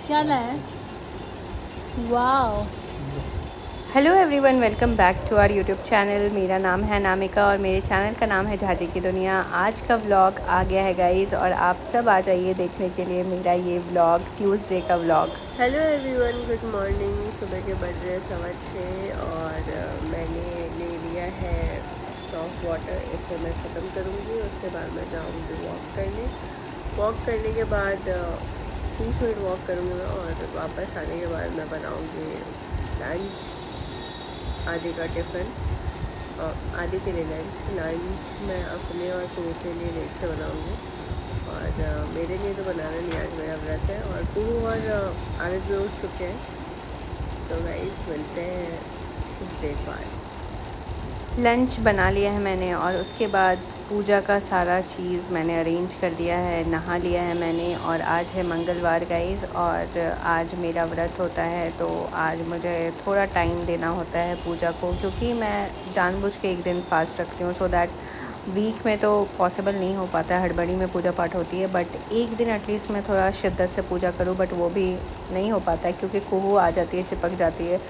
क्या लाया? Wow. Hello everyone, welcome back to our YouTube channel. मेरा नाम है नामिका और मेरे चैनल का नाम है झाजी की दुनिया। आज का व्लॉग आ गया है गाइस और आप सब आ जाइए देखने के लिए मेरा ये व्लॉग, ट्यूसडे का vlog. Hello everyone, good morning. सुबह के बज रहे 6:15 और मैंने ले लिया है सॉफ्ट वाटर। इसे मैं ख़त्म करूँगी, उसके बाद मैं जाऊँगी वॉक करने। वॉक करने के बाद 30 मिनट वॉक करूँगी मैं और वापस आने के बाद मैं बनाऊँगी लंच। आदि का टिफ़िन और आदि के लिए लंच मैं अपने और कुहू के लिए लेट से बनाऊँगी और मेरे लिए तो बनाना नहीं, आज मेरा व्रत है। और कुहू और आदित्य भी उठ चुके हैं। तो गाइस मिलते हैं कुछ देर बाद। लंच बना लिया है मैंने और उसके बाद पूजा का सारा चीज़ मैंने अरेंज कर दिया है, नहा लिया है मैंने। और आज है मंगलवार गाइस और आज मेरा व्रत होता है, तो आज मुझे थोड़ा टाइम देना होता है पूजा को, क्योंकि मैं जानबूझ के एक दिन फास्ट रखती हूँ सो दैट वीक में तो पॉसिबल नहीं हो पाता है, हड़बड़ी में पूजा पाठ होती है। बट एक दिन एटलीस्ट मैं थोड़ा शिद्दत से पूजा करूँ, बट वो भी नहीं हो पाता है क्योंकि कुहू आ जाती है, चिपक जाती है।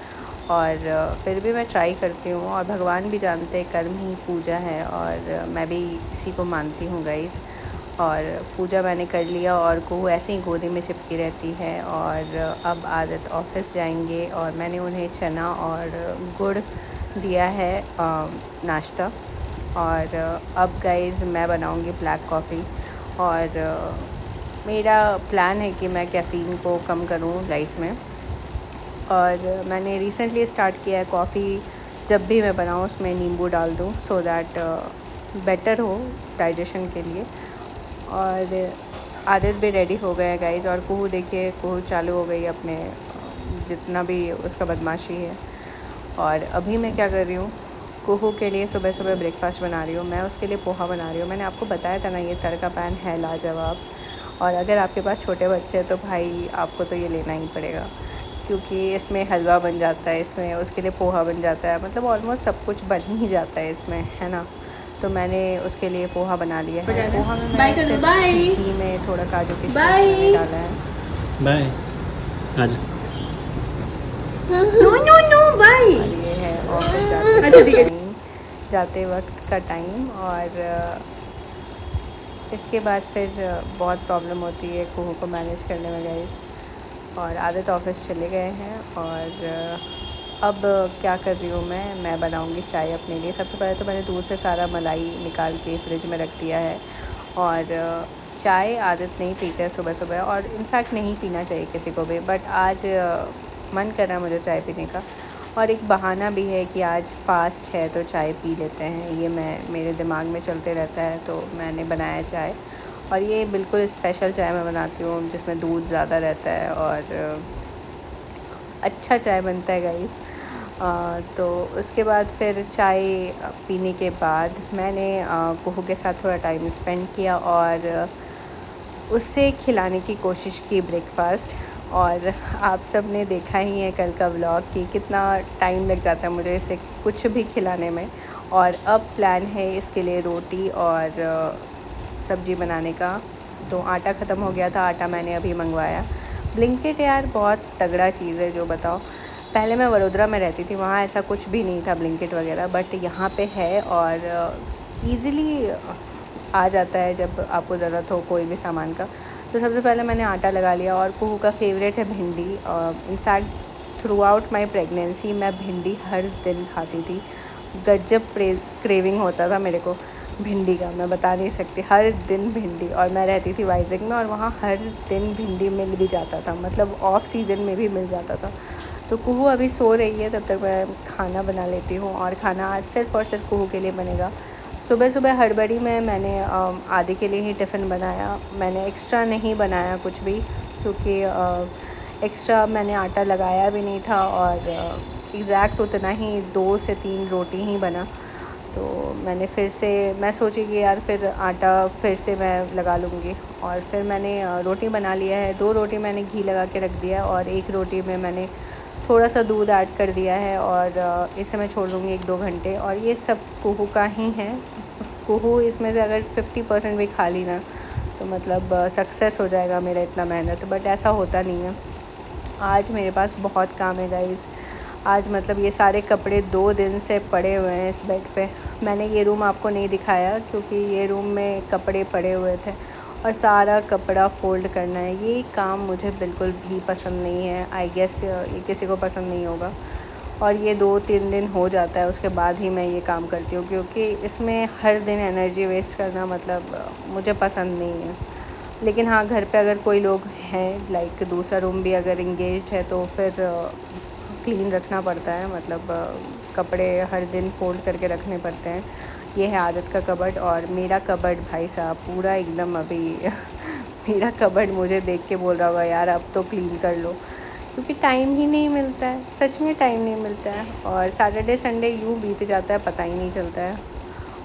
और फिर भी मैं ट्राई करती हूँ और भगवान भी जानते हैं कर्म ही पूजा है और मैं भी इसी को मानती हूँ गाइस। और पूजा मैंने कर लिया और कुहू ऐसे ही गोदी में चिपकी रहती है। और अब आदत ऑफिस जाएंगे और मैंने उन्हें चना और गुड़ दिया है नाश्ता। और अब गाइस मैं बनाऊँगी ब्लैक कॉफ़ी और मेरा प्लान है कि मैं कैफ़ीन को कम करूँ लाइफ में। और मैंने रिसेंटली स्टार्ट किया है कॉफ़ी, जब भी मैं बनाऊँ उसमें नींबू डाल दूँ सो दैट बेटर हो डाइजेशन के लिए। और आदित भी रेडी हो गए हैं गाइस और कुहू देखिए, कुहू चालू हो गई अपने जितना भी उसका बदमाशी है। और अभी मैं क्या कर रही हूँ, कुहू के लिए सुबह सुबह ब्रेकफास्ट बना रही हूँ। मैं उसके लिए पोहा बना रही हूँ। मैंने आपको बताया था ना, ये तड़का पैन है लाजवाब। और अगर आपके पास छोटे बच्चे हैं तो भाई आपको तो ये लेना ही पड़ेगा, क्योंकि इसमें हलवा बन जाता है, इसमें उसके लिए पोहा बन जाता है, मतलब ऑलमोस्ट सब कुछ बन ही जाता है इसमें, है ना। तो मैंने उसके लिए पोहा बना लिया है। पोहा में बाय मैं कर दो, सिर्फ बाय घी में थोड़ा काजू किशमिश बाय। मैंने डाला है। बाय। आजा। No no no bye. और ये है ऑफिस जाते अच्छा ठीक है। टाइम, जाते वक्त का टाइम। और इसके बाद फिर बहुत प्रॉब्लम होती है कुहू को मैनेज करने में गाइस। और आदित्य ऑफिस चले गए हैं और अब क्या कर रही हूँ मैं बनाऊँगी चाय अपने लिए। सबसे पहले तो मैंने दूध से सारा मलाई निकाल के फ्रिज में रख दिया है। और चाय आदत नहीं पीते हैं सुबह सुबह, और इनफैक्ट नहीं पीना चाहिए किसी को भी, बट आज मन कर रहा है मुझे चाय पीने का। और एक बहाना भी है कि आज फास्ट है तो चाय पी लेते हैं, ये मेरे दिमाग में चलते रहता है, तो मैंने बनाया चाय। और ये बिल्कुल स्पेशल चाय मैं बनाती हूँ जिसमें दूध ज़्यादा रहता है और अच्छा चाय बनता है गाइस। तो उसके बाद फिर चाय पीने के बाद मैंने कुहू के साथ थोड़ा टाइम स्पेंड किया और उसे खिलाने की कोशिश की ब्रेकफ़ास्ट। और आप सब ने देखा ही है कल का व्लॉग कि कितना टाइम लग जाता है मुझे इसे कुछ भी खिलाने में। और अब प्लान है इसके लिए रोटी और सब्ज़ी बनाने का। तो आटा ख़त्म हो गया था, आटा मैंने अभी मंगवाया। ब्लिंकिट यार बहुत तगड़ा चीज़ है, जो बताओ। पहले मैं वडोदरा में रहती थी, वहाँ ऐसा कुछ भी नहीं था ब्लिंकिट वगैरह, बट यहाँ पे है और ईज़िली आ जाता है जब आपको ज़रूरत हो कोई भी सामान का। तो सबसे पहले मैंने आटा लगा लिया। और कुहू का फेवरेट है भिंडी। In fact through out my pregnancy मैं भिंडी हर दिन खाती थी। गजब क्रेविंग होता था मेरे को भिंडी का, मैं बता नहीं सकती, हर दिन भिंडी। और मैं रहती थी वाइजैग में और वहाँ हर दिन भिंडी मिल भी जाता था, मतलब ऑफ सीज़न में भी मिल जाता था। तो कुहू अभी सो रही है, तब तक मैं खाना बना लेती हूँ। और खाना आज सिर्फ़ और सिर्फ कुहू के लिए बनेगा। सुबह सुबह हड़बड़ी में मैंने आदि के लिए ही टिफ़िन बनाया। मैंने एक्स्ट्रा नहीं बनाया कुछ भी, क्योंकि एक्स्ट्रा मैंने आटा लगाया भी नहीं था और एग्जैक्ट उतना ही 2 से 3 रोटी ही बना। तो मैंने फिर से मैं सोची कि यार फिर आटा फिर से मैं लगा लूँगी। और फिर मैंने रोटी बना लिया है। 2 रोटी मैंने घी लगा के रख दिया और 1 रोटी में मैंने थोड़ा सा दूध ऐड कर दिया है और इसे मैं छोड़ दूँगी 1-2 घंटे। और ये सब कुहू का ही है। कुहू इसमें से अगर 50% भी खा ली ना तो मतलब सक्सेस हो जाएगा मेरा इतना मेहनत, बट ऐसा होता नहीं है। आज मेरे पास बहुत काम है गाइज़। आज मतलब ये सारे कपड़े 2 दिन से पड़े हुए हैं इस बेड पे। मैंने ये रूम आपको नहीं दिखाया क्योंकि ये रूम में कपड़े पड़े हुए थे और सारा कपड़ा फ़ोल्ड करना है। ये काम मुझे बिल्कुल भी पसंद नहीं है। आई गेस ये किसी को पसंद नहीं होगा। और ये 2-3 दिन हो जाता है उसके बाद ही मैं ये काम करती हूँ, क्योंकि इसमें हर दिन एनर्जी वेस्ट करना मतलब मुझे पसंद नहीं है। लेकिन हाँ, घर पे अगर कोई लोग हैं, लाइक दूसरा रूम भी अगर इंगेज्ड है तो फिर क्लीन रखना पड़ता है, मतलब कपड़े हर दिन फ़ोल्ड करके रखने पड़ते हैं। ये है आदत का कबर्ड। और मेरा कबर्ड भाई साहब पूरा एकदम अभी मेरा कबर्ड मुझे देख के बोल रहा होगा यार अब तो क्लीन कर लो, क्योंकि टाइम ही नहीं मिलता है, सच में टाइम नहीं मिलता है। और सैटरडे संडे यूँ बीत जाता है, पता ही नहीं चलता है।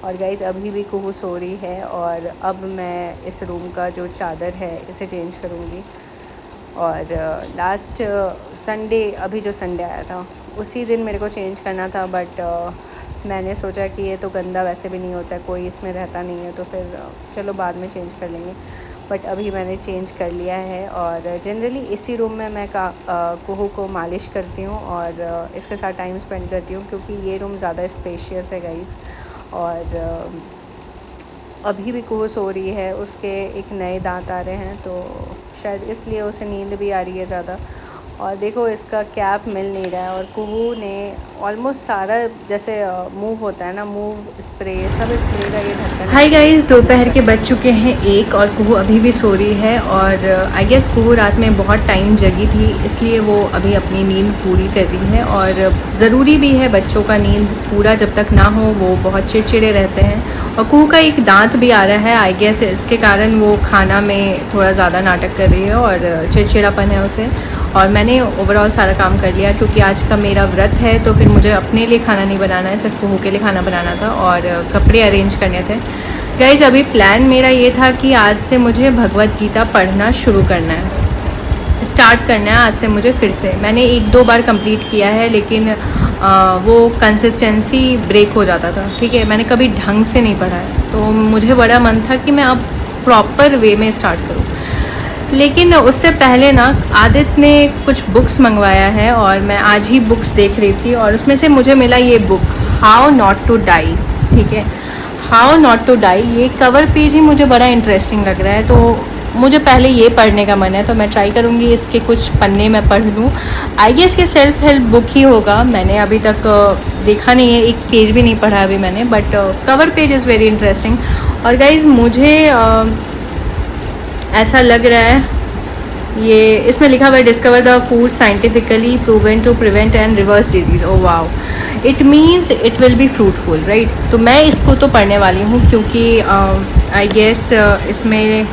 और गाइज़ अभी भी कुहू सो रही है और अब मैं इस रूम का जो चादर है इसे चेंज करूँगी। और लास्ट संडे, अभी जो संडे आया था उसी दिन मेरे को चेंज करना था, बट मैंने सोचा कि ये तो गंदा वैसे भी नहीं होता है, कोई इसमें रहता नहीं है, तो फिर चलो बाद में चेंज कर लेंगे। बट अभी मैंने चेंज कर लिया है। और जनरली इसी रूम में मैं कुहू को मालिश करती हूँ और इसके साथ टाइम स्पेंड करती हूँ, क्योंकि ये रूम ज़्यादा स्पेशियस है गाइज़। और अभी भी कुहू सो रही है, उसके एक नए दांत आ रहे हैं तो शायद इसलिए उसे नींद भी आ रही है ज़्यादा। और देखो इसका कैप मिल नहीं रहा है और कुहू ने ऑलमोस्ट सारा जैसे मूव होता है ना, मूव स्प्रे, सब स्प्रे का ये ढक्कन। हाय गाइस, दोपहर के बज चुके हैं 1 और कुहू अभी भी सो रही है। और आई गेस कुहू रात में बहुत टाइम जगी थी, इसलिए वो अभी अपनी नींद पूरी कर रही है। और ज़रूरी भी है बच्चों का नींद पूरा जब तक ना हो वो बहुत चिड़चिड़े रहते हैं। और कुहू का एक दांत भी आ रहा है, आई गेस इसके कारण वो खाना में थोड़ा ज़्यादा नाटक कर रही है और चिड़चिड़ापन है उसे। और मैंने ओवरऑल सारा काम कर लिया, क्योंकि आज का मेरा व्रत है तो फिर मुझे अपने लिए खाना नहीं बनाना है, सिर्फ कुहू के लिए खाना बनाना था और कपड़े अरेंज करने थे। गाइज़ अभी प्लान मेरा ये था कि आज से मुझे भगवत गीता पढ़ना शुरू करना है, स्टार्ट करना है आज से मुझे फिर से। मैंने 1-2 बार कंप्लीट किया है, लेकिन वो कंसिस्टेंसी ब्रेक हो जाता था, ठीक है। मैंने कभी ढंग से नहीं पढ़ा है, तो मुझे बड़ा मन था कि मैं अब प्रॉपर वे में स्टार्ट करूँ। लेकिन उससे पहले ना आदित्य ने कुछ बुक्स मंगवाया है और मैं आज ही बुक्स देख रही थी और उसमें से मुझे मिला ये book, how not to die, ठीक है। हाउ नॉट टू डाई, ये कवर पेज ही मुझे बड़ा इंटरेस्टिंग लग रहा है, तो मुझे पहले ये पढ़ने का मन है, तो मैं ट्राई करूँगी इसके कुछ पन्ने मैं पढ़ लूँ। आई गेस ये सेल्फ हेल्प बुक ही होगा, मैंने अभी तक देखा नहीं है, एक पेज भी नहीं पढ़ा अभी मैंने, but cover page is very interesting. और गाइज़ मुझे ऐसा लग रहा है ये इसमें लिखा हुआ है discover the food scientifically proven to prevent and reverse disease. Oh wow, it means it will be fruitful, right. तो मैं इसको तो पढ़ने वाली हूँ, क्योंकि आई गेस इसमें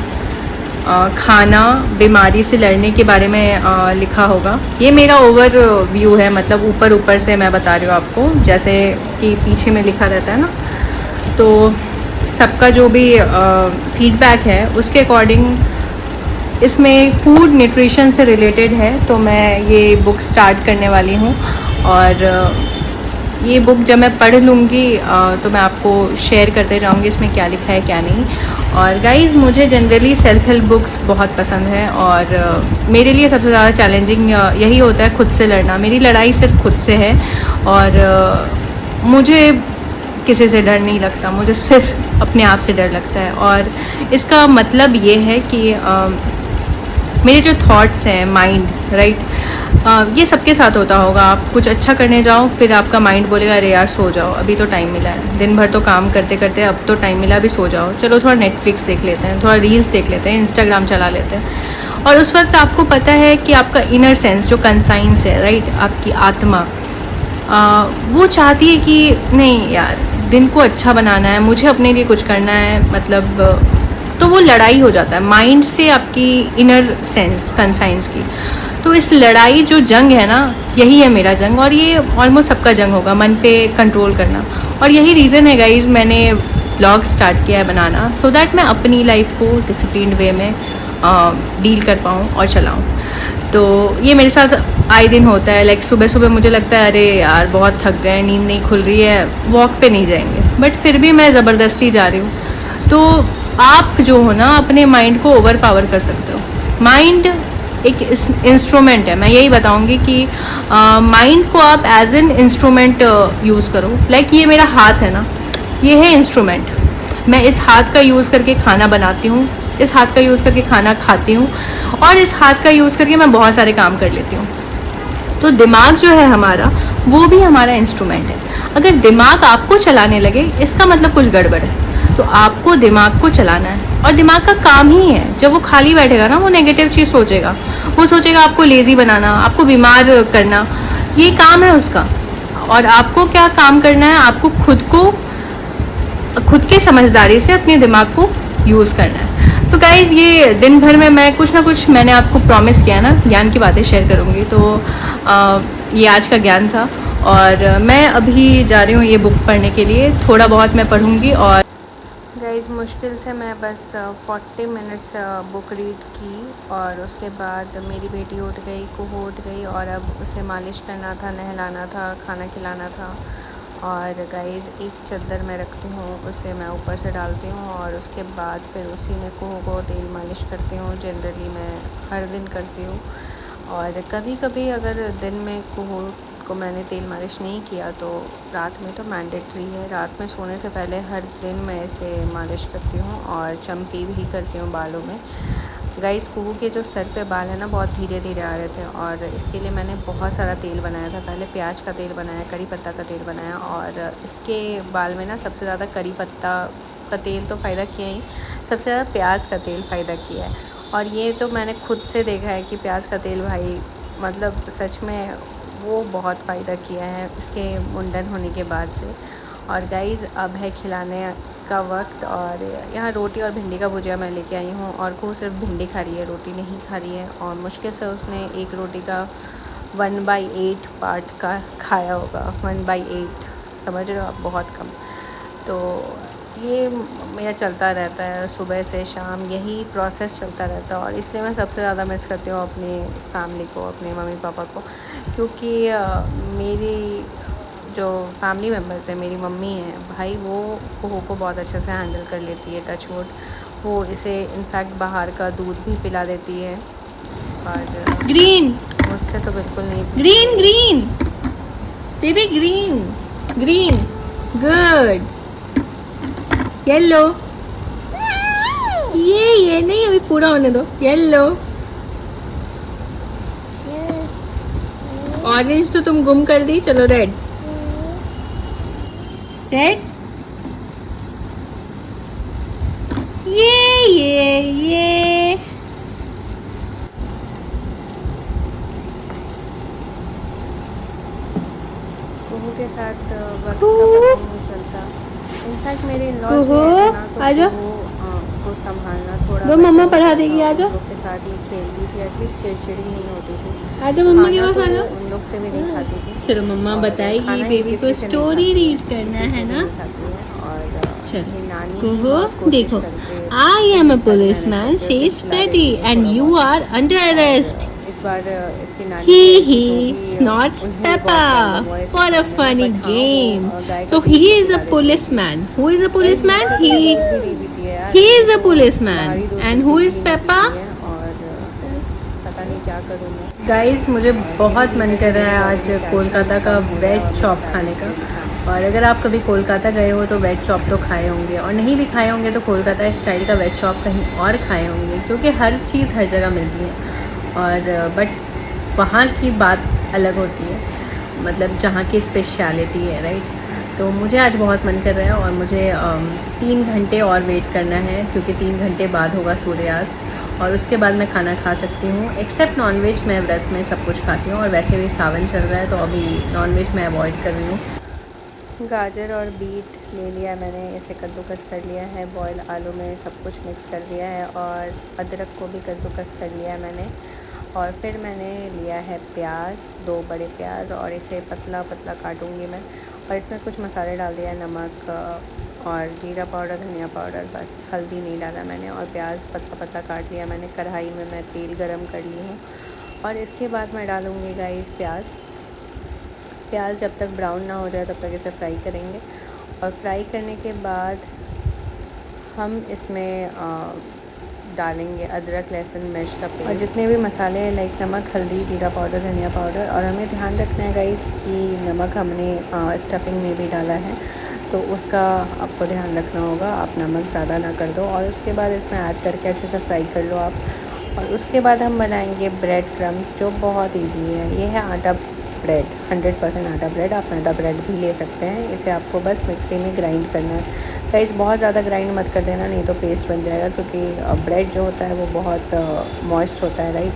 खाना बीमारी से लड़ने के बारे में लिखा होगा। ये मेरा ओवर व्यू है, मतलब ऊपर ऊपर से मैं बता रही हूँ आपको, जैसे कि पीछे में लिखा रहता है ना, तो सबका जो भी फीडबैक है उसके अकॉर्डिंग इसमें फूड न्यूट्रिशन से रिलेटेड है। तो मैं ये बुक स्टार्ट करने वाली हूँ और ये बुक जब मैं पढ़ लूँगी तो मैं आपको शेयर करते जाऊँगी इसमें क्या लिखा है क्या नहीं। और गाइज़ मुझे जनरली सेल्फ हेल्प बुक्स बहुत पसंद है और मेरे लिए सबसे ज़्यादा चैलेंजिंग यही होता है, खुद से लड़ना। मेरी लड़ाई सिर्फ खुद से है और मुझे किसी से डर नहीं लगता, मुझे सिर्फ अपने आप से डर लगता है। और इसका मतलब ये है कि मेरे जो थॉट्स हैं, माइंड, राइट, ये सबके साथ होता होगा। आप कुछ अच्छा करने जाओ, फिर आपका माइंड बोलेगा अरे यार सो जाओ, अभी तो टाइम मिला है, दिन भर तो काम करते करते अब तो टाइम मिला, अभी सो जाओ, चलो थोड़ा नेटफ्लिक्स देख लेते हैं, थोड़ा रील्स देख लेते हैं, इंस्टाग्राम चला लेते हैं। और उस वक्त आपको पता है कि आपका इनर सेंस जो कंसाइंस है, राइट, आपकी आत्मा, वो चाहती है कि नहीं यार दिन को अच्छा बनाना है, मुझे अपने लिए कुछ करना है, मतलब तो वो लड़ाई हो जाता है माइंड से आपकी इनर सेंस कंसाइंस की। तो इस लड़ाई जो जंग है ना, यही है मेरा जंग और ये ऑलमोस्ट सबका जंग होगा, मन पे कंट्रोल करना। और यही रीज़न है गाइज मैंने व्लॉग स्टार्ट किया है बनाना, सो दैट मैं अपनी लाइफ को डिसिप्लिन्ड वे में डील कर पाऊँ और चलाऊँ। तो ये मेरे साथ आए दिन होता है, लाइक सुबह सुबह मुझे लगता है अरे यार बहुत थक गए, नींद नहीं खुल रही है, वॉक पे नहीं जाएंगे, बट फिर भी मैं ज़बरदस्ती जा रही हूँ। तो आप जो हो ना अपने माइंड को ओवर पावर कर सकते हो। माइंड एक इंस्ट्रूमेंट है। मैं यही बताऊंगी कि माइंड को आप एज एन इंस्ट्रूमेंट यूज़ करो। लाइक ये मेरा हाथ है ना, ये है इंस्ट्रूमेंट। मैं इस हाथ का यूज़ करके खाना बनाती हूँ, इस हाथ का यूज़ करके खाना खाती हूँ, और इस हाथ का यूज़ करके मैं बहुत सारे काम कर लेती हूँ। तो दिमाग जो है हमारा, वो भी हमारा इंस्ट्रूमेंट है। अगर दिमाग आपको चलाने लगे, इसका मतलब कुछ गड़बड़ है। तो आपको दिमाग को चलाना है, और दिमाग का काम ही है, जब वो खाली बैठेगा ना, वो नेगेटिव चीज़ सोचेगा। वो सोचेगा आपको लेज़ी बनाना, आपको बीमार करना, ये काम है उसका। और आपको क्या काम करना है, आपको खुद के समझदारी से अपने दिमाग को यूज़ करना है। तो गाइज़, ये दिन भर में मैं कुछ ना कुछ, मैंने आपको प्रॉमिस किया ना, ज्ञान की बातें शेयर करूँगी। तो ये आज का ज्ञान था, और मैं अभी जा रही हूँ ये बुक पढ़ने के लिए। थोड़ा बहुत मैं पढ़ूँगी। और गाइज़, मुश्किल से मैं बस 40 मिनट्स बुक रीड की, और उसके बाद मेरी बेटी उठ गई, कुहू उठ गई, और अब उसे मालिश करना था, नहलाना था, खाना खिलाना था। और गाइज़, एक चादर मैं रखती हूँ, उसे मैं ऊपर से डालती हूँ, और उसके बाद फिर उसी में कुहू को तेल मालिश करती हूँ। जनरली मैं हर दिन करती हूँ, और कभी कभी अगर दिन में कुहू को मैंने तेल मालिश नहीं किया तो रात में तो मैंडेटरी है, रात में सोने से पहले हर दिन मैं इसे मालिश करती हूँ, और चम्पी भी करती हूँ बालों में। गाइस, कुहू के जो सर पे बाल है ना, बहुत धीरे धीरे आ रहे थे, और इसके लिए मैंने बहुत सारा तेल बनाया था। पहले प्याज का तेल बनाया, करी पत्ता का तेल बनाया, और इसके बाल में ना सबसे ज़्यादा करी पत्ता का तेल तो फ़ायदा किया ही, सबसे ज़्यादा प्याज का तेल फ़ायदा किया है। और ये तो मैंने खुद से देखा है कि प्याज का तेल भाई, मतलब सच में वो बहुत फ़ायदा किया है इसके मुंडन होने के बाद से। और गाइज़, अब है खिलाने का वक्त, और यहाँ रोटी और भिंडी का भुजिया मैं लेके आई हूँ, और को सिर्फ भिंडी खा रही है, रोटी नहीं खा रही है। और मुश्किल से उसने एक रोटी का 1/8 पार्ट का खाया होगा। 1/8, समझ रहे हो आप, बहुत कम। तो ये मेरा चलता रहता है, सुबह से शाम यही प्रोसेस चलता रहता है, और इसलिए मैं सबसे ज़्यादा मिस करती हूँ अपनी फैमिली को, अपने मम्मी पापा को। क्योंकि मेरी जो फैमिली मेम्बर्स हैं, मेरी मम्मी है, भाई वो कुहू को बहुत अच्छे से हैंडल कर लेती है, टच वुड। वो इसे इनफैक्ट बाहर का दूध भी पिला देती है। और ग्रीन, मुझसे तो बिल्कुल नहीं। Green green baby, green green, good. Yellow, ये नहीं, अभी पूरा होने दो। येलो, ऑरेंज तो तुम गुम कर दी, चलो रेड। रेड, ये कुहू के साथ वक्त का पता नहीं चलता। इनफैक्ट मेरे इन-लॉज भी हैं ना, तो को संभालना थोड़ा, दो मम्मा पढ़ा देगी, आ जाओ। उन लोग के साथ ये खेलती थी, एटलीस्ट चिड़चिड़ी नहीं होती थी। आ जाओ मम्मा के पास, आ तो जाओ। उन लोग से भी नहीं खाती थी। चलो मम्मा बताएगी, बेबी को स्टोरी रीड करना है ना। चलो देखो, I am a policeman says Freddy and you are under arrest. इस बार इसकी नानी He snorts Peppa for a funny game. So he is a policeman. Who is a policeman? He is a policeman. And who is Peppa? पता नहीं क्या करूँ मैं। Guys, मुझे बहुत मन कर रहा है आज कोलकाता का वेज चॉप खाने का। और अगर आप कभी कोलकाता गए हो तो वेज चॉप तो खाए होंगे, और नहीं भी खाए होंगे तो कोलकाता स्टाइल का वेज चॉप कहीं और खाए होंगे, क्योंकि हर चीज़ हर जगह मिलती है। और बट वहाँ की बात अलग होती है, मतलब जहाँ की स्पेशलिटी है, राइट। तो मुझे आज बहुत मन कर रहा है, और मुझे 3 घंटे और वेट करना है, क्योंकि 3 घंटे बाद होगा सूर्यास्त, और उसके बाद मैं खाना खा सकती हूँ। एक्सेप्ट नॉनवेज, मैं व्रत में सब कुछ खाती हूँ, और वैसे भी सावन चल रहा है तो अभी नॉनवेज मैं अवॉइड कर रही हूँ। गाजर और बीट ले लिया मैंने, इसे कद्दूकस कर लिया है, बॉयल आलू में सब कुछ मिक्स कर दिया है, और अदरक को भी कद्दूकस कर लिया है मैंने। और फिर मैंने लिया है प्याज, 2 बड़े प्याज, और इसे पतला पतला काटूंगी मैं। और इसमें कुछ मसाले डाल दिया है, नमक और जीरा पाउडर, धनिया पाउडर, बस हल्दी नहीं डाला मैंने। और प्याज पतला पतला काट लिया मैंने। कढ़ाई में मैं तेल गरम कर ली हूँ, और इसके बाद मैं डालूँगी गाइस प्याज जब तक ब्राउन ना हो जाए तब तक इसे फ्राई करेंगे। और फ्राई करने के बाद हम इसमें डालेंगे अदरक, लहसुन, मिर्च का पेस्ट और जितने भी मसाले हैं लाइक नमक, हल्दी, जीरा पाउडर, धनिया पाउडर। और हमें ध्यान रखना है गाइस कि नमक हमने स्टफिंग में भी डाला है तो उसका आपको ध्यान रखना होगा, आप नमक ज़्यादा ना कर दो। और उसके बाद इसमें ऐड करके अच्छे से फ्राई कर लो आप। और उसके बाद हम बनाएंगे ब्रेड क्रम्स, जो बहुत इजी है। ये है आटा ब्रेड, 100% आटा ब्रेड। आप मैदा ब्रेड भी ले सकते हैं। इसे आपको बस मिक्सी में ग्राइंड करना है गाइस, बहुत ज़्यादा ग्राइंड मत कर देना, नहीं तो पेस्ट बन जाएगा, क्योंकि ब्रेड जो होता है वो बहुत मॉइस्ट होता है, राइट।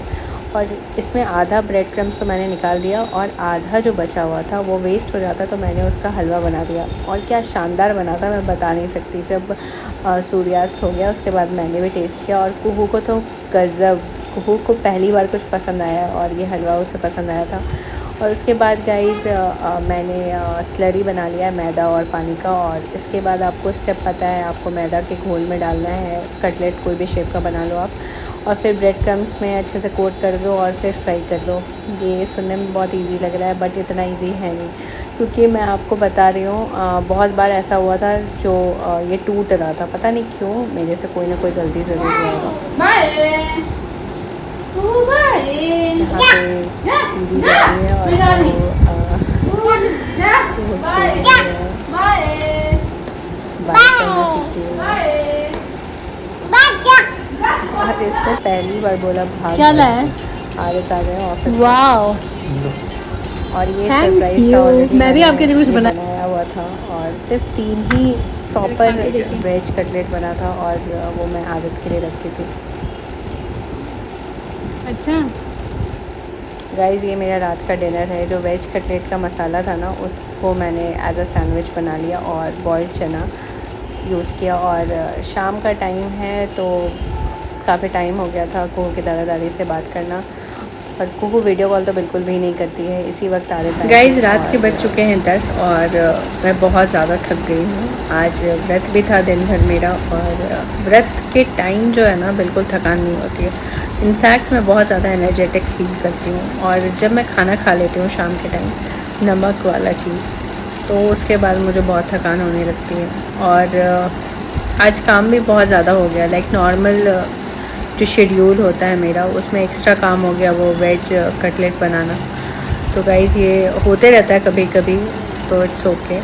और इसमें आधा ब्रेड क्रम्स तो मैंने निकाल दिया और आधा जो बचा हुआ था वो वेस्ट हो जाता, तो मैंने उसका हलवा बना दिया। और क्या शानदार बना था, मैं बता नहीं सकती। जब सूर्यास्त हो गया उसके बाद मैंने भी टेस्ट किया और कुहू को तो गज़ब, कुहू को पहली बार कुछ पसंद आया और ये हलवा उसे पसंद आया था। और उसके बाद गाइज़ मैंने स्लरी बना लिया है मैदा और पानी का। और इसके बाद आपको स्टेप पता है, आपको मैदा के घोल में डालना है कटलेट, कोई भी शेप का बना लो आप, और फिर ब्रेड क्रम्स में अच्छे से कोट कर दो और फिर फ्राई कर दो। ये सुनने में बहुत इजी लग रहा है बट इतना इजी है नहीं, क्योंकि मैं आपको बता रही हूँ बहुत बार ऐसा हुआ था जो ये टूट रहा था, पता नहीं क्यों, मेरे से कोई ना कोई गलती ज़रूर हुआ होगा। यहाँ पे दीदी जा रही है और बात करना सीख रही है। और इसने पहली बार बोला भाग, क्या लाया? आदत आ गए ऑफिस। वाओ, और ये Thank सरप्राइज था, you। ऑलरेडी मैं भी आपके लिए कुछ बनाया हुआ था। और सिर्फ 3 ही प्रॉपर वेज कटलेट बना था और वो मैं आदत के लिए रखी थी। अच्छा गाइज़ ये मेरा रात का डिनर है। जो वेज कटलेट का मसाला था ना, उसको मैंने एज अ सैंडविच बना लिया और बॉइल्ड चना यूज़ किया। और शाम का टाइम है तो काफ़ी टाइम हो गया था कुहू की दादा दादी से बात करना, और कुहू वीडियो कॉल तो बिल्कुल भी नहीं करती है, इसी वक्त आ रहे थे। गाइज़ रात के बज चुके हैं 10 और मैं बहुत ज़्यादा थक गई हूँ। आज व्रत भी था दिन भर मेरा, और व्रत के टाइम जो है ना बिल्कुल थकान नहीं होती है। इनफैक्ट मैं बहुत ज़्यादा एनर्जेटिक फील करती हूँ। और जब मैं खाना खा लेती हूँ शाम के टाइम नमक वाला चीज़, तो उसके बाद मुझे बहुत थकान होने लगती है। और आज काम भी बहुत ज़्यादा हो गया, लाइक नॉर्मल जो शेड्यूल होता है मेरा उसमें एक्स्ट्रा काम हो गया, वो वेज कटलेट बनाना। तो गाइज़ ये होते रहता है कभी कभी, तो इट्स ओके।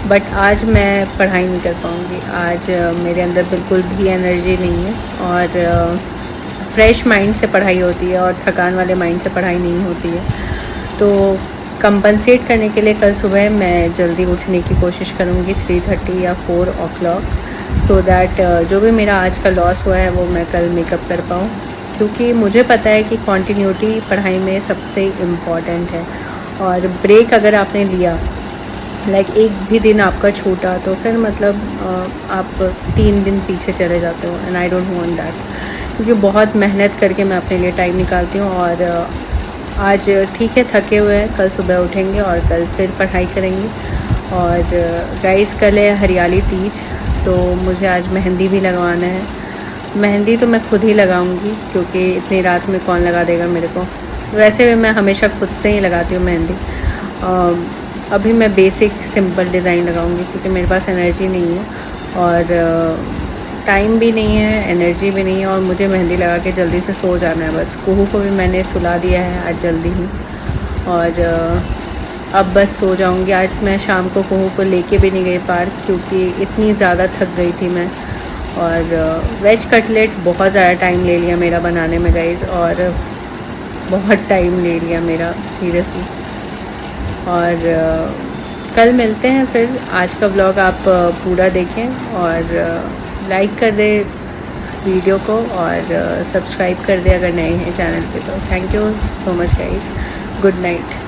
बट आज मैं पढ़ाई नहीं कर पाऊँगी। आज मेरे अंदर बिल्कुल भी एनर्जी नहीं है, और फ्रेश माइंड से पढ़ाई होती है और थकान वाले माइंड से पढ़ाई नहीं होती है। तो कंपनसेट करने के लिए कल सुबह मैं जल्दी उठने की कोशिश करूँगी, 3:30 या 4 o'clock, सो दैट जो भी मेरा आज का लॉस हुआ है वो मैं कल मेकअप कर पाऊँ। क्योंकि मुझे पता है कि कॉन्टीन्यूटी पढ़ाई में सबसे इम्पॉर्टेंट है। और ब्रेक अगर आपने लिया, लाइक एक भी दिन आपका छूटा, तो फिर मतलब आप 3 दिन पीछे चले जाते हो, and I don't want that. क्योंकि बहुत मेहनत करके मैं अपने लिए टाइम निकालती हूँ। और आज ठीक है थके हुए हैं, कल सुबह उठेंगे और कल फिर पढ़ाई करेंगे। और गाइस कल है हरियाली तीज, तो मुझे आज मेहंदी भी लगवाना है। मेहंदी तो मैं खुद ही लगाऊंगी, क्योंकि इतनी रात में कौन लगा देगा मेरे को। वैसे भी मैं हमेशा खुद से ही लगाती हूँ मेहंदी। अभी मैं बेसिक सिंपल डिज़ाइन लगाऊंगी, क्योंकि मेरे पास एनर्जी नहीं है, और टाइम भी नहीं है, एनर्जी भी नहीं है, और मुझे मेहंदी लगा के जल्दी से सो जाना है बस। कुहू को भी मैंने सुला दिया है आज जल्दी ही, और अब बस सो जाऊंगी। आज मैं शाम को कुहू को लेके भी नहीं गई पार्क, क्योंकि इतनी ज़्यादा थक गई थी मैं। और वेज कटलेट बहुत ज़्यादा टाइम ले लिया मेरा बनाने में गाइज़, और बहुत टाइम ले लिया मेरा सीरियसली। और कल मिलते हैं फिर। आज का व्लॉग आप पूरा देखें और लाइक कर दे वीडियो को, और सब्सक्राइब कर दे अगर नए हैं चैनल पे। तो thank you so much guys, good night.